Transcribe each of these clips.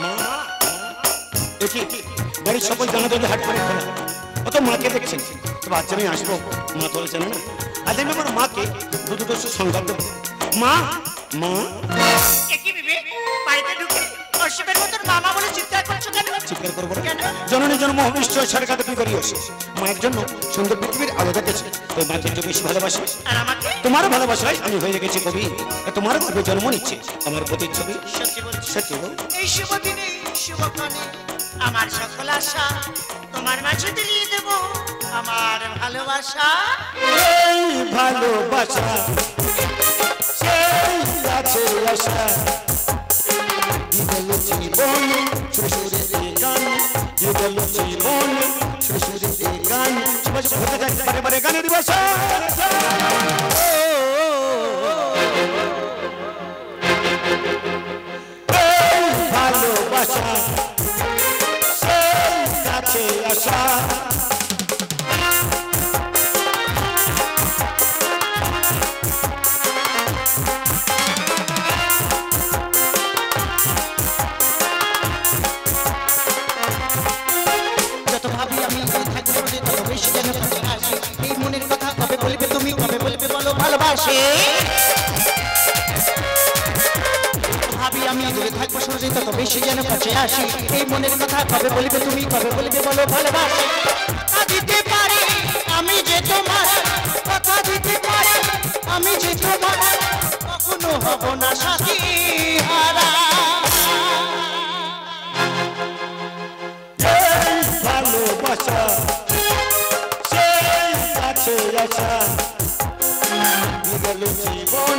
মা এটি বাড়ির সকল জানা যদি হাট করে খোলা ও তো মাকে দেখছেন তো বাচ্চা আমি আসবো মা তো জানে না আজ আমি আমার মাকে দুটো সংবাদ দেবো মা মা কি বিবে বাড়িতে ঢুকে অসবের মতন মামা বলে চিৎকার করছো কেন? চিৎকার করবো জননী জন্ম নিশ্চয় সরকার তুমি করিয়েছে মায়ের জন্য সুন্দর পৃথিবীর আলো দেখেছে ওই মাকে একটু বেশি ভালোবাসে আর আমাকে তোমার ভালোবাসায় আমি হয়ে গেছি কবি তোমার গর্বে জন্ম নিচ্ছে আমার প্রতিচ্ছবি সত্যি বলছি সত্যি বল এই শুভ দিনে শুভক্ষণে আমার সকল আশা তোমার মাঝে দিয়ে দেব আমার ভালোবাসা এই ভালোবাসা সেই আছে আশা দিগল জীবন শ্বশুরের গান দিগল জীবন শ্বশুরের গান সবাই হতে যায় বারে বারে গানের ভাষা এই ভালোবাসা সেই আছে আশা ভাবি আমি দূরে থাকবো সহজে তত বেশি যেন কাছে আসি এই মনের কথা কবে বলবে তুমি কবে বলবে বলো ভালোবাসি কথা দিতে পারি আমি যে তোমার কথা দিতে পারি আমি যে তোমার কখনো হব না সাথী হারা ভালোবাসা সেই আছে আশা দিগল জীবন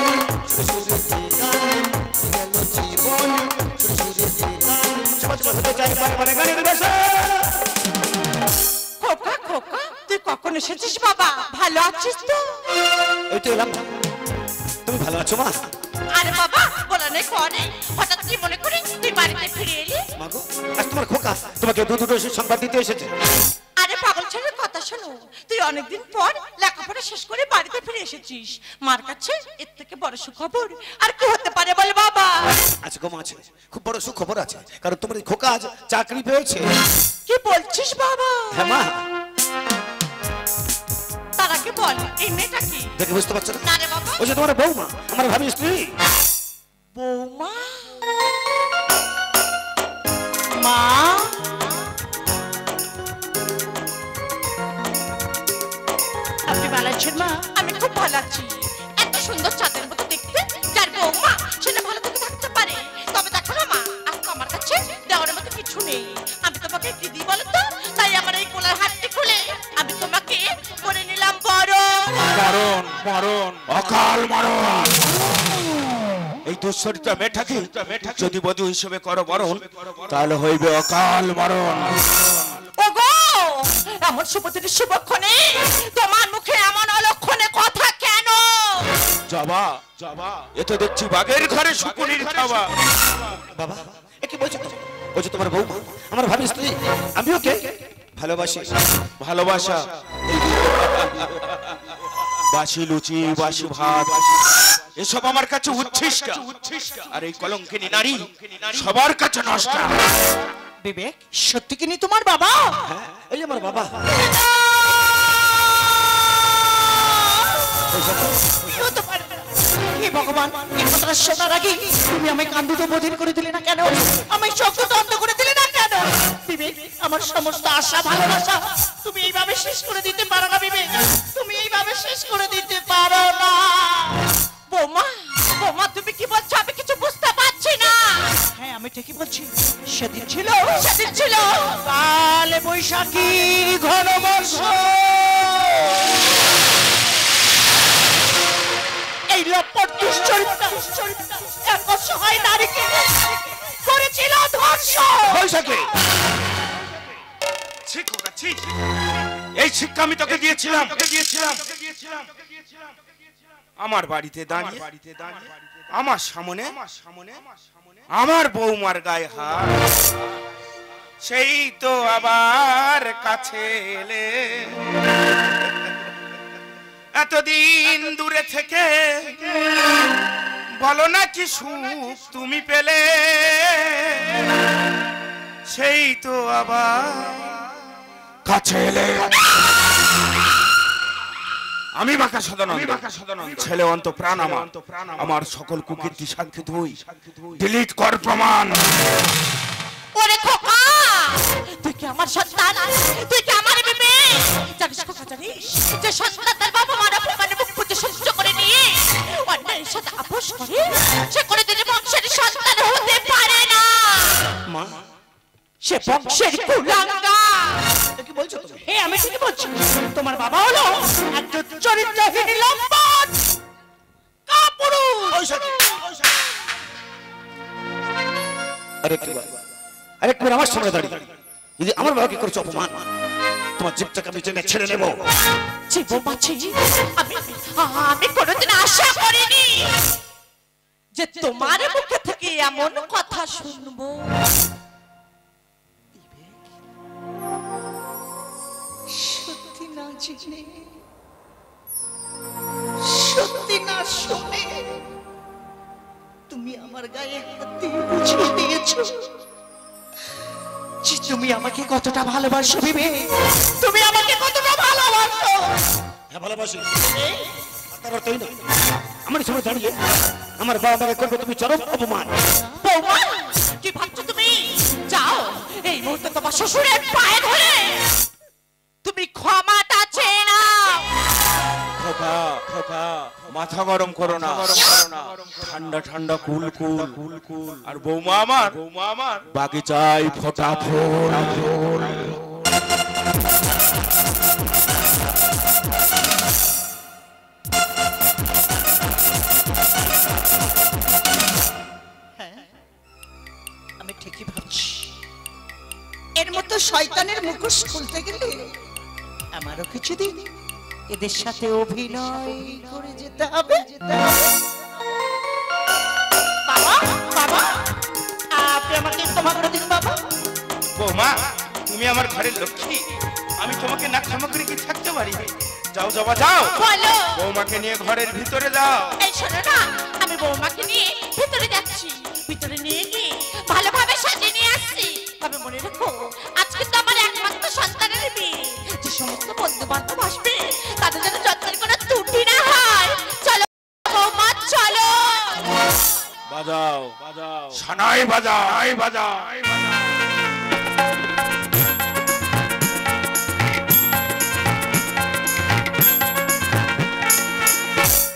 শ্বশুরের গান দিগল জীবন শ্বশুরের গান সবাই হতে যায় বারে বারে গানের ভাষা খোকা খোকা তুই কখন এসেছিস বাবা ভালো আছিস তো এই তো এলাম তুমি ভালো আছো মা আরে বাবা বলা নেই করে হঠাৎ কি মনে করে তুই বাড়িতে ফিরে এলি মাগো আজ তোমার খোকা তোমাকে দুটো সংবাদ দিতে এসেছে আরে পাগল ছেলের কথা শোনো তুই অনেকদিন পর লেখাপড়া শেষ করে বাড়িতে ফিরে এসেছিস মার কাছে এর থেকে বড় সুখবর আর কি হতে পারে বল বাবা আচ্ছা গো মা আছে খুব বড় সুখবর আছে কারণ তোমার এই খোকা আজ চাকরি পেয়েছে কি বলছিস বাবা হ্যাঁ মা তার আগে বল এই মেয়েটা কি দেখে বুঝতে পারছো না রে বাবা ওই যে তোমার বৌমা আমার ভাবি স্ত্রী বৌমা মা আপনি ভালো আছেন মা আমি খুব ভালো আছি এত সুন্দর চাঁদের মতো দেখতে যার বৌমা সেটা ভালো করে থাকতে পারে তবে দেখো না মা আজ তো আমার কাছে দেওয়ার মতো কিছু নেই আমি তোমাকে কি দিই বলো তো তাই আমার এই কোলার হাতটি খুলে আমি তোমাকে করে নিলাম মরণ অকাল মরণ এই দুঃসরিতা মেয়েটাকে যদি বধূ হিসেবে করো বরণ তাহলে হইবে অকাল মরণ ওগো এমন শুভদিনের শুভক্ষণে তোমার মুখে এমন অলক্ষণে কথা কেন যাবা এ তো দেখছি বাঘের ঘরে শুকুনির খাওয়া বাবা এ কি বলছো ওই যে তোমার বৌমা আমার ভাবি স্ত্রী আমি ওকে ভালোবাসি ভালোবাসা বাসি লুচি বাসি ভাত এসব আমার কাছে উচ্ছিষ্ট আর এই কলঙ্কিনী নারী সবার কাছে নষ্ট বিবেক সত্যি কি নি তোমার বাবা হ্যাঁ এই আমার বাবা হে ভগবান এই কথাটা শোনার আগে তুমি আমায় কান্দিত বধির করে দিলে না কেন আমায় চক্ষু বন্ধ করে দিলে না কেন বিবেক আমার সমস্ত আশা ভালোবাসা তুমি এইভাবে শেষ করে দিতে পারো না বিবেক তুমি এইভাবে শেষ করে দিতে পারো না বৌমা বৌমা তুমি কি বলছো আমি কিছু বুঝতে পারছি না হ্যাঁ আমি ঠিকই বলছি সেদিন ছিল কালে বৈশাখী ঘন বর্ষণ এই লম্পট দুশ্চরিত্রা এক অসহায় নারীকে করেছিল ধর্ষণ বৈশাখী এই শিক্ষা আমি তোকে দিয়েছিলাম আমার বাড়িতে দাঁড়িয়ে আমার সামনে আমার বৌমার গায়ে হাত সেই তো আবার কাছে এলে এতদিন দূরে থেকে বলো না কি সুখ তুমি পেলে সেই তো আবার কাছে এলে আমি বাঁকা সদানন্দ ছেলে অন্ত প্রাণ আমার সকল কুকীর্তি সাক্ষী তুই ডিলিট কর প্রমাণ। ওরে খোকা, তুই কি আমার সন্তান? তুই কি আমার বিবে? জানিস খোকা, জানিস যে সন্তান তার বাবা মারা মানে মুখ পুজো সহ্য করে নিয়ে অন্যের সাথে আপোষ করে সে কোনোদিন বংশের সন্তান হতে পারে না। মা, সে বংশের কুলাঙ্গা। কি বলছো তুমি? আমি ঠিকই বলছি। তোমার বাবা হলো একজন চরিত্রহীন লম্পট কাপুরুষ। আরেকবার আমার সামনে দাঁড়িয়ে যদি আমার বাবাকে করছো অপমান, তোমার জীবটাকে আমি টেনে ছেড়ে নেবো। আমি কোনোদিন আশা করিনি যে তোমার মুখে থেকে এমন কথা শুনবো। সত্যি না জেনে, সত্যি না শুনে তুমি আমার গায়ে হাত দিয়ে বুঝিয়ে দিয়েছো যে তুমি আমাকে কতটা ভালোবাসো বিবে। তুমি আমাকে কতটা ভালোবাসো। হ্যাঁ, ভালোবাসি। তার অর্থই না আমার সামনে দাঁড়িয়ে আমার বাবা মাকে করবে তুমি চরম অপমান। বৌমা, কি ভাবছো তুমি? যাও এই মুহূর্তে তোমার শ্বশুরের পায়ে ধরে তুমি ক্ষমাটা চেয়ে নাও। খোকা খোকা, মাথা গরম করো না, ঠান্ডা ঠান্ডা কুল কুল আর বৌমা আমার বাগিচায় ফোটা ফুল। আমি ঠিকই ভাবছি, এর মতো শয়তানের মুখোশ খুলতে গেলে আমারও কিছুদিন এদের সাথে অভিনয় করে যেতে হবে। বাবা, বাবা, আপনি আমাকে ক্ষমা করে দিন বাবা। বৌমা, তুমি আমার ঘরের লক্ষ্মী, আমি তোমাকে না ক্ষমা করে কি থাকতে পারি? যাও যাবা যাও, বলো। বৌমাকে নিয়ে ঘরের ভিতরে যাও। এই শোনো না, আমি বৌমাকে নিয়ে ভিতরে যাচ্ছি। ভিতরে নিয়ে গিয়ে ভালোভাবে সাজিয়ে নিয়ে আসছি। তবে মনে রেখো, আজকে তো আমার একমাত্র সন্তানের বিয়ে। যে সমস্ত বন্ধু বান্ধব আসবে তাদের যেন যত্নের কোনো ত্রুটি না হয়। চলো বৌমা, চলো। বাজাও বাজাও, সানাই বাজাও বাজাও।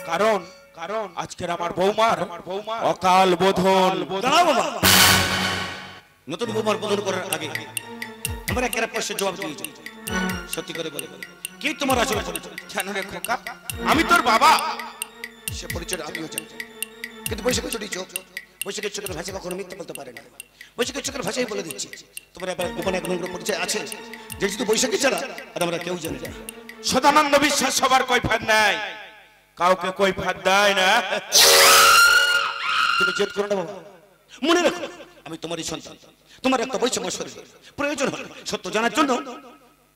কারণ কারণ আজকের আমার বৌমার অকাল বোধন। দাঁড়াও বাবা, নতুন বৌমার বোধন করার আগে আমার একটা প্রশ্নের জবাব দিয়েছি। সত্যি করে বলে কি তোমার আসলে পরিচয়? কেন রে খোকা, আমি তোর বাবা। সে পরিচয় আমিও জানি, কিন্তু বৈশাখের চুরি চোখ, বৈশাখের চোখের ভাষা কখনো মিথ্যা বলতে পারে না। বৈশাখের চোখের ভাষাই বলে দিচ্ছি, তোমার এবার গোপনে এক নম্বর পরিচয় আছে যে শুধু বৈশাখী ছাড়া আর আমরা কেউ জানি না। সদানন্দ বিশ্বাস সবার কৈফাত নাই, কাউকে কৈফাত দেয় না। তুমি জেদ করো না বাবা, মনে রাখো আমি তোমারই সন্তান, তোমার একটা বৈষম্য শরীর। প্রয়োজন হলে সত্য জানার জন্য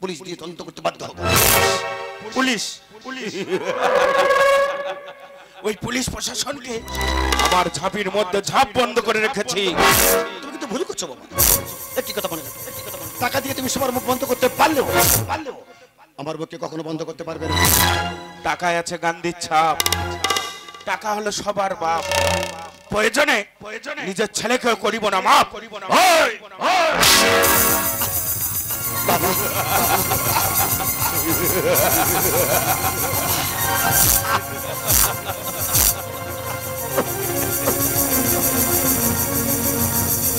পুলিশ দিয়ে তদন্ত করতে বাধ্য হবে। পুলিশ পুলিশ ওই পুলিশ প্রশাসনকে আমার ঝাঁপির মধ্যে ঝাঁপ বন্ধ করে রেখেছি। তুমি কিন্তু ভুল করছো বাবা। একটি কথা মনে রাখো, টাকা দিয়ে তুমি সবার মুখ বন্ধ করতে পারলেও আমার মুখকে কখনো বন্ধ করতে পারবে না। টাকায় আছে গান্ধীর ছাপ, টাকা হলো সবার বাপ। প্রয়োজনে নিজের ছেলেকেও করিব না মাপ। বাবা,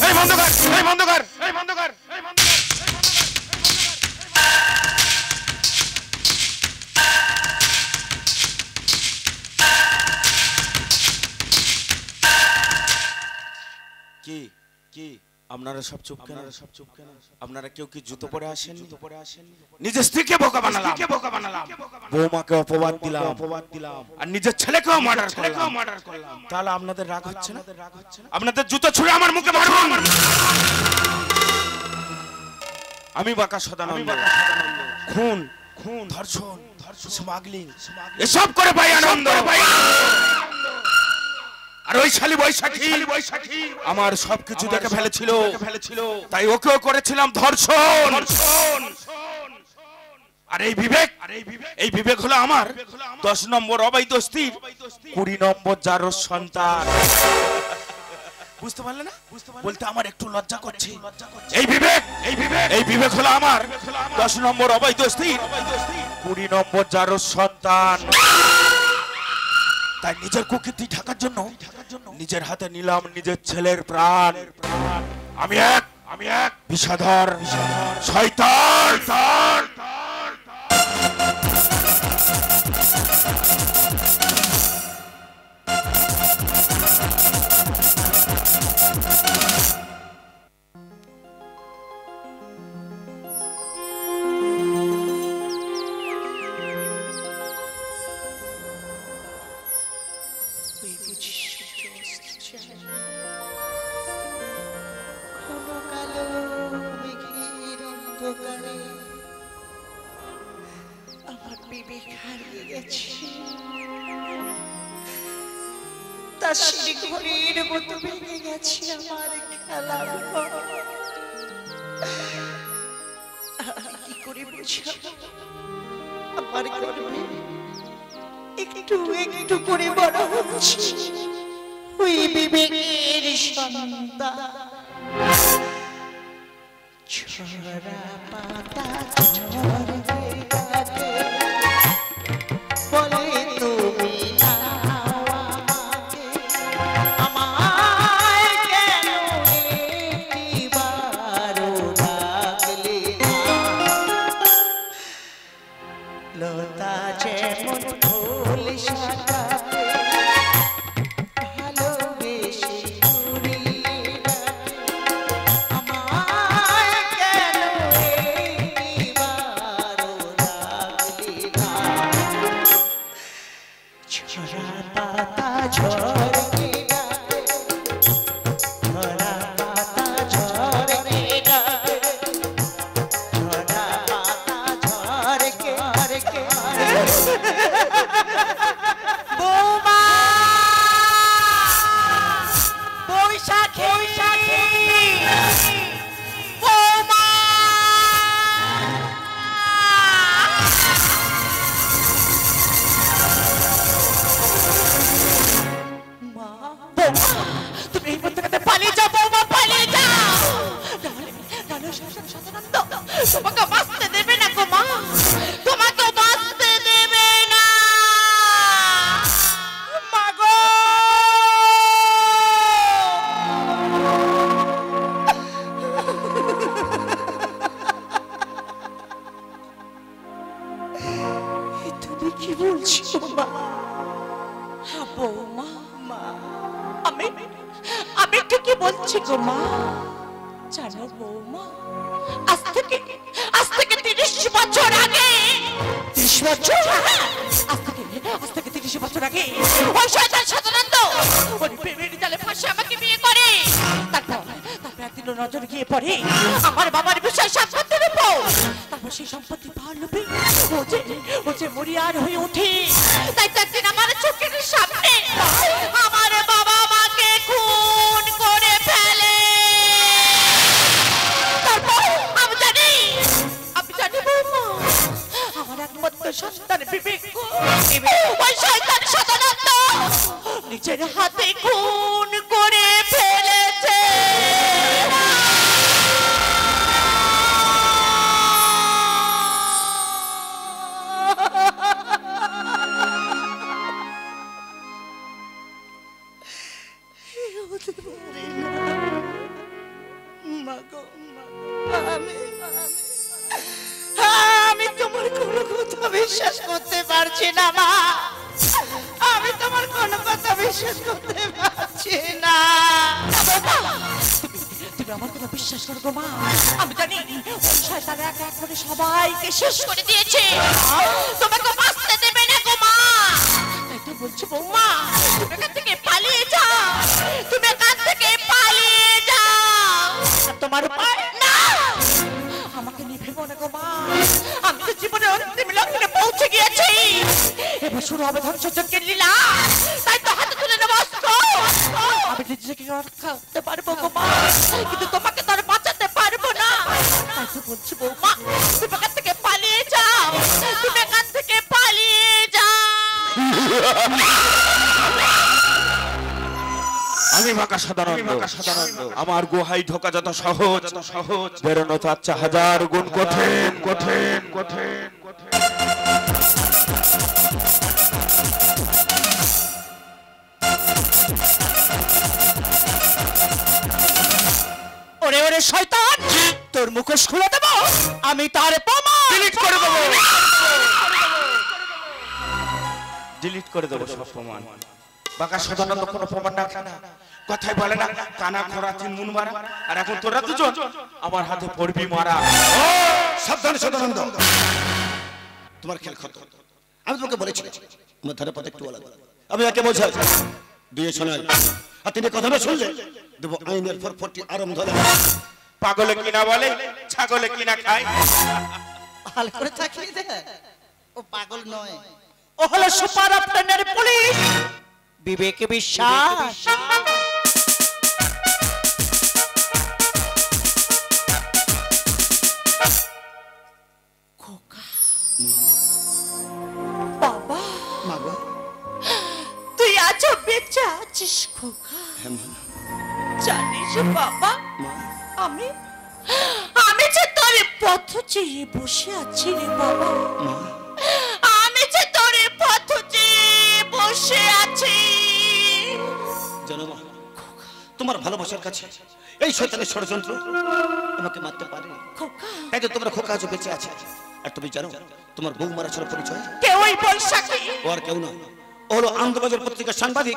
এই বন্ধ কর, এই বন্ধ কর, এই বন্ধ কর, এই বন্ধ কর। কি কি আপনারা সব চুপ কেন? আপনারা কেউ কি জুতো পরে আসেন? নিজের স্ত্রীকে বোকা বানালাম, বৌমাকে অপবাদ দিলাম, আর নিজের ছেলেকেও মার্ডার করলাম। তাহলে আপনাদের রাগ হচ্ছে না? আপনাদের জুতো ছুঁড়ে আমার মুখে মারুন। আমি বাঁকা সদানন্দ খুন ধর্ষণ স্মাগলিং এসব করে পাই আনন্দ। আর ওই শালী বৈশাখী আমার সবকিছু দেখে ফেলেছিল, তাই ওকেও করেছিলাম ধর্ষণ। আর এই বিবেক হলো আমার 10 নম্বর অবৈধ স্ত্রীর 20 নম্বর যার সন্তান। বুঝতে পারলে না? বলতে আমার একটু লজ্জা করছে। এই বিবেক হলো আমার 10 নম্বর অবৈধ স্ত্রীর 20 নম্বর যার সন্তান। তাই নিজের কুকীর্তি ঢাকার জন্য নিজের হাতে নিলাম নিজের ছেলের প্রাণ। আমি এক বিষাধর শয়তান। আমার বিবেক হারিয়ে গেছে, তার শিরঘড়ির মতো ভেঙে গেছে আমার খেলার ঘর। আমি কি করে বুঝাবো আমার গর্বে একটু একটু করে বড় হচ্ছে ওই বিবেকের সন্তান। ছড়া পাতা ঝরে কাটে, বলে তুমি না আমাকে, আমায় কেন একটিবারও ডাকলে না? লতা যেমন ফুল সাজাতে ভালোবেসে ঘুরিয়ে রাখে, আমায় কেন একটিবারও ডাকলে না? ছড়া পাতা ঝরকে ডাকে, ছড়া পাতা ঝরকে ডাকে, ছড়া পাতা ঝরকে ঝরকে। বৌমা, বৈশাখী, বৌমা, তুমি এই মধ্যে পালিয়ে যাও বৌমা, পালিয়ে যাও, নাহলে সাধারণত তোমাকে বাঁচতে দেবে না গো মা, তোমাকে বাঁচতে দেবে না মা গো। তুমি কি বলছো মা? বৌমা, মা, আমি ঠিকই বলছি গো মা। জানো বৌমা, আজ থেকে 30 বছর আগে, 30 বছর, আজ থেকে 30 বছর আগে ওই শয়তান সাধারণত ওই প্রেমের জালে ফাঁসে আমাকে বিয়ে করে। তারপর একদিন নজর গিয়ে পড়ে আমার বাবার বিষয় সম্পত্তির উপর। তারপর সেই সম্পত্তি পাওয়ার লোভে ও যে মরিয়ার হয়ে ওঠে। তাই তো একদিন আমার চোখের সামনে আমার বাবা মাকে খুন করে ফেলে। তারপর আমি জানি বৌমা, আমার একমাত্র সন্তান বিবেক ওই শয়তান সাধারণত নিজের হাতে খুন করে ফেলেছে। আমি তোমার কোনো কথা বিশ্বাস করতে পারছি না মা, আমি তোমার কোনো কথা বিশ্বাস করতে পারছি না। তুমি আমার কথা বিশ্বাস করো গো মা, আমি জানি ওই শয়তান এক এক করে সবাইকে শেষ করে দিয়েছে, তোমাকে বাঁচতে দেবে না গো মা। তাই তো বলছি বৌমা, তুমি এখান থেকে পালিয়ে যাও, তুমি এখান থেকে পালিয়ে যাও। তোমার উপায় না, আমাকে নিয়ে ভেবো না গো মা, আমি তো জীবনের অন্তিম লগ্নে পৌঁছে গিয়েছি। এবার শুরু হবে ধ্বংসযজ্ঞের লীলা, তাই তো হাতে তুলে নেবো অস্ত্র। নিজেকে রক্ষা করতে পারবো গো মা, কিন্তু তোমাকে তো আর বাঁচাতে পারবো না। তাই তো বলছি বৌমা, তুমি এখান থেকে পালিয়ে যাও, তুমি এখান থেকে পালিয়ে যাও। আমি বাঁকা সাধারণ, আমার গুহায় ঢোকা যত সহজ, বেরোনো তার চেয়ে হাজার গুণ কঠিন। ওরে ওরে শয়তান, তোর মুখোশ খুলে দেবো, আমি তার প্রমাণ ডিলিট করে দেবো, ডিলিট করে দেবো সব প্রমাণ। বাঁকা সাধারণ কোনো প্রমাণ রাখে না, কথাই বলে না, কানা খোরা চিনমুন মারা, আর এখন তোরা দুজন আমার হাতে পড়বি মারা। সাবধানে সদানন্দ, তোমার খেল খত। আমি তোমাকে বলেছি আমার ধারে পথে একটু আলাদা, আমি একে বোঝাই দিয়ে শোনাই, আর তিনি কথা না শুনলে দেবো আইনের ফরফরটি আরম ধরে। পাগলে কিনা বলে, ছাগলে কিনা খায়। ভালো করে চাকরি দে, ও পাগল নয়, ও হলো সুপার অপশনের পুলিশ বিবেক বিশ্বাস। বাবা, তুই আজও বেঁচে আছিস খোকা? জানিস বাবা, আমি যে তোর পথ চেয়ে বসে আছি রে বাবা, আমি যে তোর পথ চেয়ে বসে আছি। জানো মা, তোমার ভালোবাসার কাছে এই শয়তানের ষড়যন্ত্র আমাকে মারতে পারে। তাই তো তোমরা খোকা আজও বেঁচে আছে। আর তুমি জানো তোমার বৌমার আসল পরিচয়? কেউই বৈশাখী, ও আর কেউ নয়, ও হলো আনন্দবাজার পত্রিকার সাংবাদিক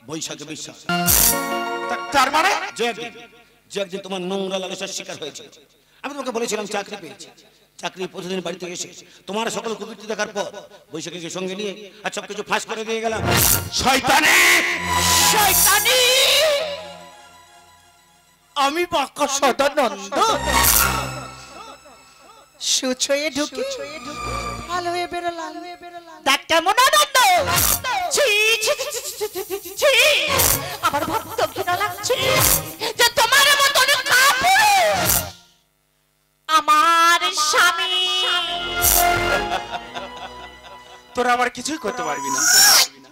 বৈশাখী বিশ্বাস। তার মানে যে একদিন তোমার নোংরা লালসার শিকার হয়েছে। আমি তোমাকে বলেছিলাম চাকরি পেয়েছি, চাকরি প্রতিদিন বাড়িতে এসে তোমার সকল কুকীর্তি দেখার পর বৈশাখীকে সঙ্গে নিয়ে আর সবকিছু ফাঁস করে দিয়ে গেলাম। শয়তানি, শয়তানি, আমি বাঁকা সদানন্দ সুচয়ে ঢুকে ভালো হয়ে বেরোলাম। দেখ কেমন আনন্দ, ছি ছি ছি ছি, আমার ভাবতে ঘৃণা লাগছে যে তোমার মতন কাপুরুষ আমার স্বামী। তোরা আমার কিছুই করতে পারবি না,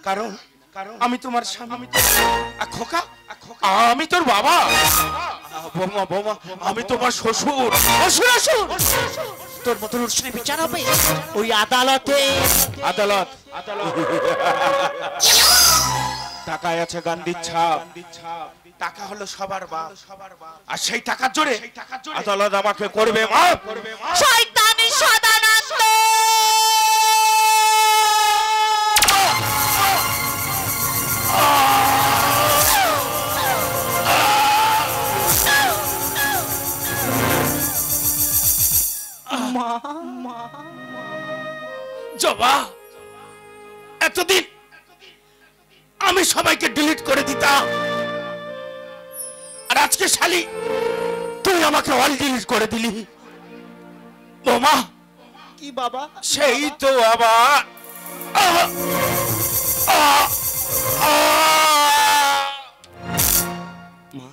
কারণ আমি তোমার স্বামী। খোকা, আমি তোর বাবা। বৌমা, আমি তোমার শ্বশুর। তোর মতন উৎসবে বিচার হবে ওই আদালতে। আদালত টাকায় আছে গান্ধীর ছাপ, টাকা হলো সবার বাপ, আর সেই টাকার জোরে আদালত আমাকে করবে মাফ। শয়তানি সদানন্দ, জবা, এতদিন আমি সবাইকে ডিলিট করে দিতাম, আর আজকে শালি তুই আমাকে অল ডিলিট করে দিলি। বোমা, কি বাবা? সেই তো আবার মা,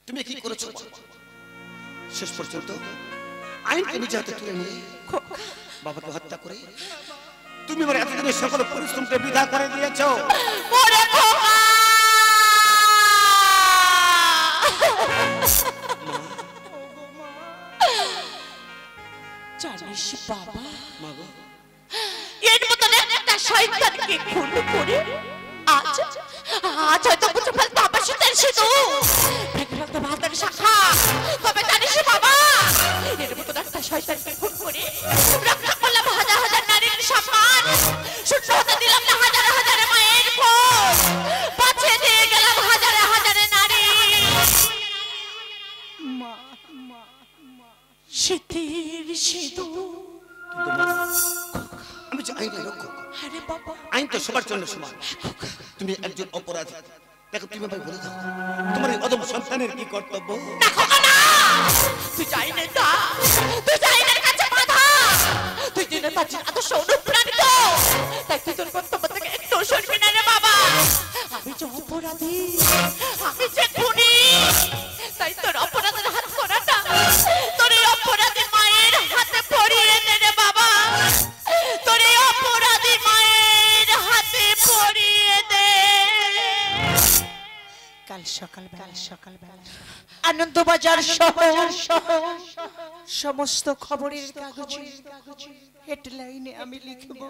তুমি কি করেছো? শেষ পর্যন্ত আইনকে নিজে হাতে তুলে নিয়ে বাবাকে হত্যা করে তুমি আমার এতদিনের সকল পরিশ্রমকে বৃথা করে দিয়েছো। ওরে খোকা, জানিস বাবা, এর মতন একটা শয়তানকে খুন করে আজ হয়তো বুঝে ফেলতে হবে শীতের সিঁদু, ভেঙে ফেলতে ভাতের শাখা। তবে জানিস বাবা, এর মতন একটা শয়তানকে খুন করে রক্ষা করলাম হাজার হাজার নারীর সম্মান, শূন্য হতে দিলাম না হাজার হাজার মায়ের কোল, বাঁচিয়ে দিয়ে গেলাম হাজার হাজার নারী। শীতের সিঁদু, আমি যে আইনের রক্ষক, আরে বাবা, আইন তো সবার জন্য সমান। তুমি একজন অপরাধী, দেখো তুমি আমায় বলে দাও তোমার এই অদম সন্তানের কি কর্তব্য? দেখো না, তুই চাইলে না, তুই চাইলে কাছে বাধা, তুই দিনে তার আদর্শ অনুপ্রাণিত, তাই তুই তোর কর্তব্য থেকে একটু সরবি না রে বাবা। আমি যে অপরাধী, কাল সকালবেলা আনন্দবাজার শহর সমস্ত খবরের কাগজে হেডলাইনে আমি লিখব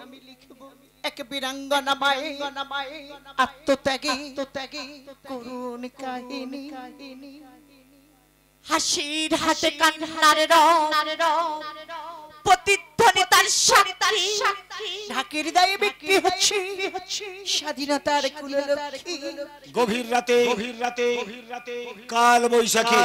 এক বীরাঙ্গনা মায়ে আত্মত্যাগে করুণ কাহিনী হাসির হাতে কান্নার রং প্রতিধ্বনি তার সাক্ষী ঢাকের দায়ে বিক্রি হচ্ছে স্বাধীনতার কুললক্ষ্মী গভীর রাতে কাল বৈশাখী